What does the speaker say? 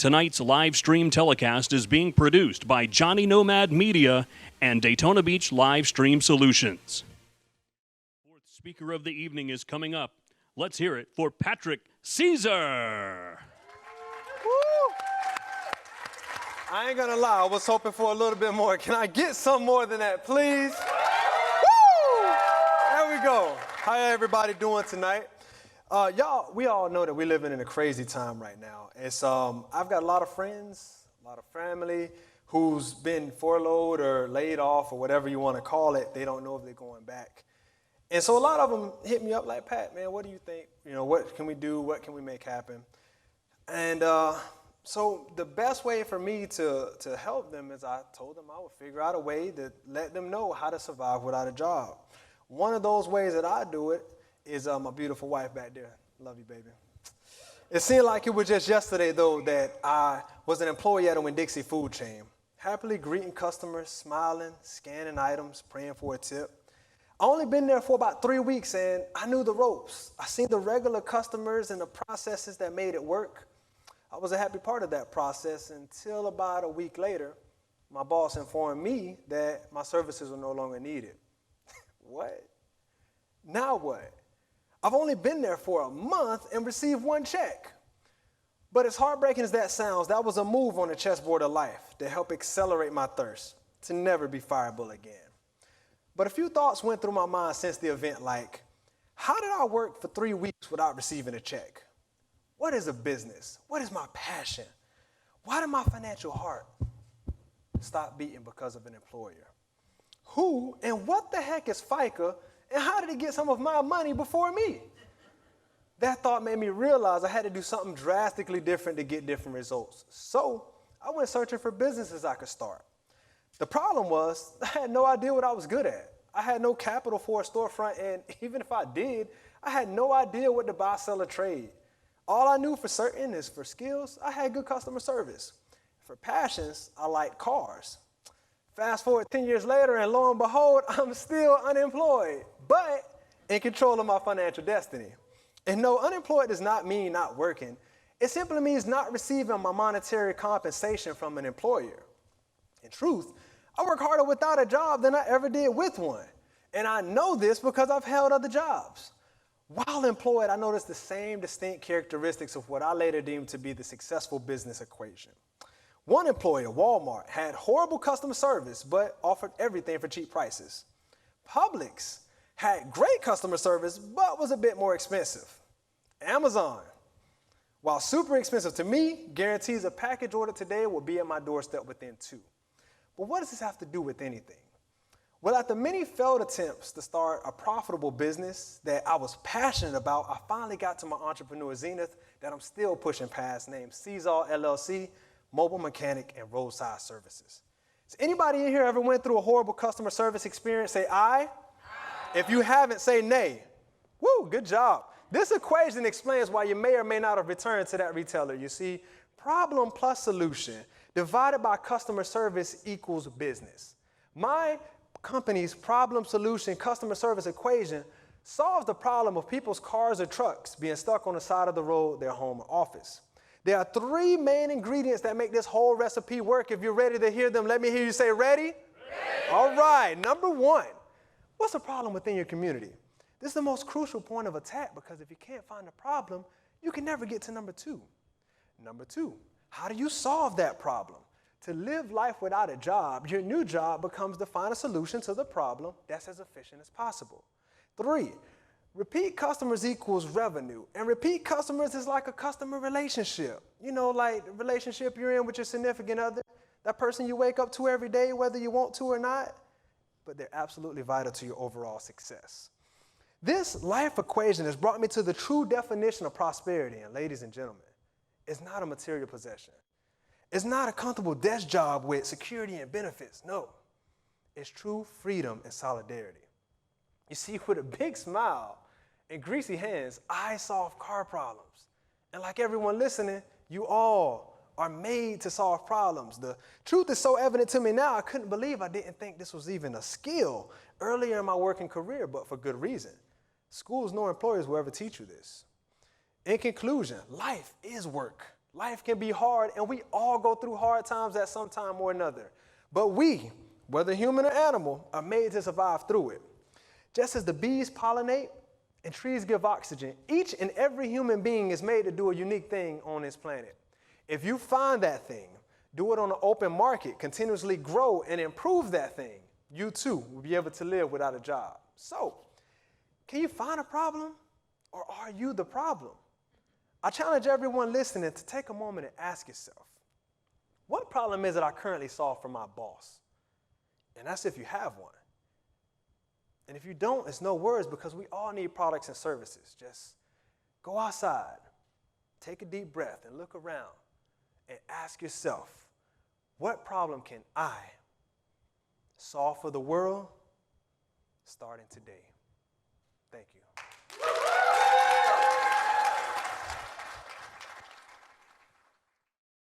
Tonight's live stream telecast is being produced by Jonny Nomad Media and Daytona Beach Live Stream Solutions. Fourth speaker of the evening is coming up. Let's hear it for Patrick Caesar. Woo! I ain't gonna lie, I was hoping for a little bit more. Can I get some more than that, please? Woo! There we go. How everybody doing tonight? We all know that we're living in a crazy time right now. It's I've got a lot of friends, a lot of family who's been furloughed or laid off or whatever you want to call it. They don't know if they're going back. And so a lot of them hit me up like, Pat, man, what do you think? You know, what can we do? What can we make happen? And so the best way for me to help them is I told them I would figure out a way to let them know how to survive without a job. One of those ways that I do it is my beautiful wife back there. Love you, baby. It seemed like it was just yesterday, though, that I was an employee at a Winn-Dixie food chain, happily greeting customers, smiling, scanning items, praying for a tip. I only been there for about 3 weeks, and I knew the ropes. I seen the regular customers and the processes that made it work. I was a happy part of that process until about a week later, my boss informed me that my services were no longer needed. What? Now what? I've only been there for a month and received one check. But as heartbreaking as that sounds, that was a move on the chessboard of life to help accelerate my thirst to never be fireable again. But a few thoughts went through my mind since the event, like, how did I work for 3 weeks without receiving a check? What is a business? What is my passion? Why did my financial heart stop beating because of an employer? Who and what the heck is FICA? And how did he get some of my money before me? That thought made me realize I had to do something drastically different to get different results. So I went searching for businesses I could start. The problem was I had no idea what I was good at. I had no capital for a storefront, and even if I did, I had no idea what to buy, sell, or trade. All I knew for certain is for skills, I had good customer service. For passions, I liked cars. Fast forward 10 years later, and lo and behold, I'm still unemployed, but in control of my financial destiny. And no, unemployed does not mean not working. It simply means not receiving my monetary compensation from an employer. In truth, I work harder without a job than I ever did with one. And I know this because I've held other jobs. While employed, I noticed the same distinct characteristics of what I later deemed to be the successful business equation. One employer, Walmart, had horrible customer service, but offered everything for cheap prices. Publix had great customer service, but was a bit more expensive. Amazon, while super expensive to me, guarantees a package order today will be at my doorstep within 2. But what does this have to do with anything? Well, after many failed attempts to start a profitable business that I was passionate about, I finally got to my entrepreneur zenith that I'm still pushing past, named Caesar LLC, Mobile Mechanic and Roadside Services. Has anybody in here ever went through a horrible customer service experience? Say aye. If you haven't, say nay. Woo, good job. This equation explains why you may or may not have returned to that retailer. You see, problem plus solution divided by customer service equals business. My company's problem solution customer service equation solves the problem of people's cars or trucks being stuck on the side of the road, their home or office. There are 3 main ingredients that make this whole recipe work. If you're ready to hear them, let me hear you say ready. Ready. All right, number 1, what's the problem within your community? This is the most crucial point of attack because if you can't find the problem, you can never get to number 2. Number 2, how do you solve that problem? To live life without a job, your new job becomes to find a solution to the problem that's as efficient as possible. 3, repeat customers equals revenue. And repeat customers is like a customer relationship. You know, like the relationship you're in with your significant other, that person you wake up to every day, whether you want to or not, but they're absolutely vital to your overall success. This life equation has brought me to the true definition of prosperity. And ladies and gentlemen, it's not a material possession. It's not a comfortable desk job with security and benefits. No, it's true freedom and solidarity. You see, with a big smile and greasy hands, I solve car problems. And like everyone listening, you all are made to solve problems. The truth is so evident to me now, I couldn't believe I didn't think this was even a skill earlier in my working career, but for good reason. Schools nor employers will ever teach you this. In conclusion, life is work. Life can be hard, and we all go through hard times at some time or another. But we, whether human or animal, are made to survive through it. Just as the bees pollinate and trees give oxygen, each and every human being is made to do a unique thing on this planet. If you find that thing, do it on an open market, continuously grow and improve that thing, you too will be able to live without a job. So, can you find a problem, or are you the problem? I challenge everyone listening to take a moment and ask yourself, what problem is it I currently solve for my boss? And that's if you have one. And if you don't, it's no worries, because we all need products and services. Just go outside, take a deep breath, and look around and ask yourself, what problem can I solve for the world starting today? Thank you.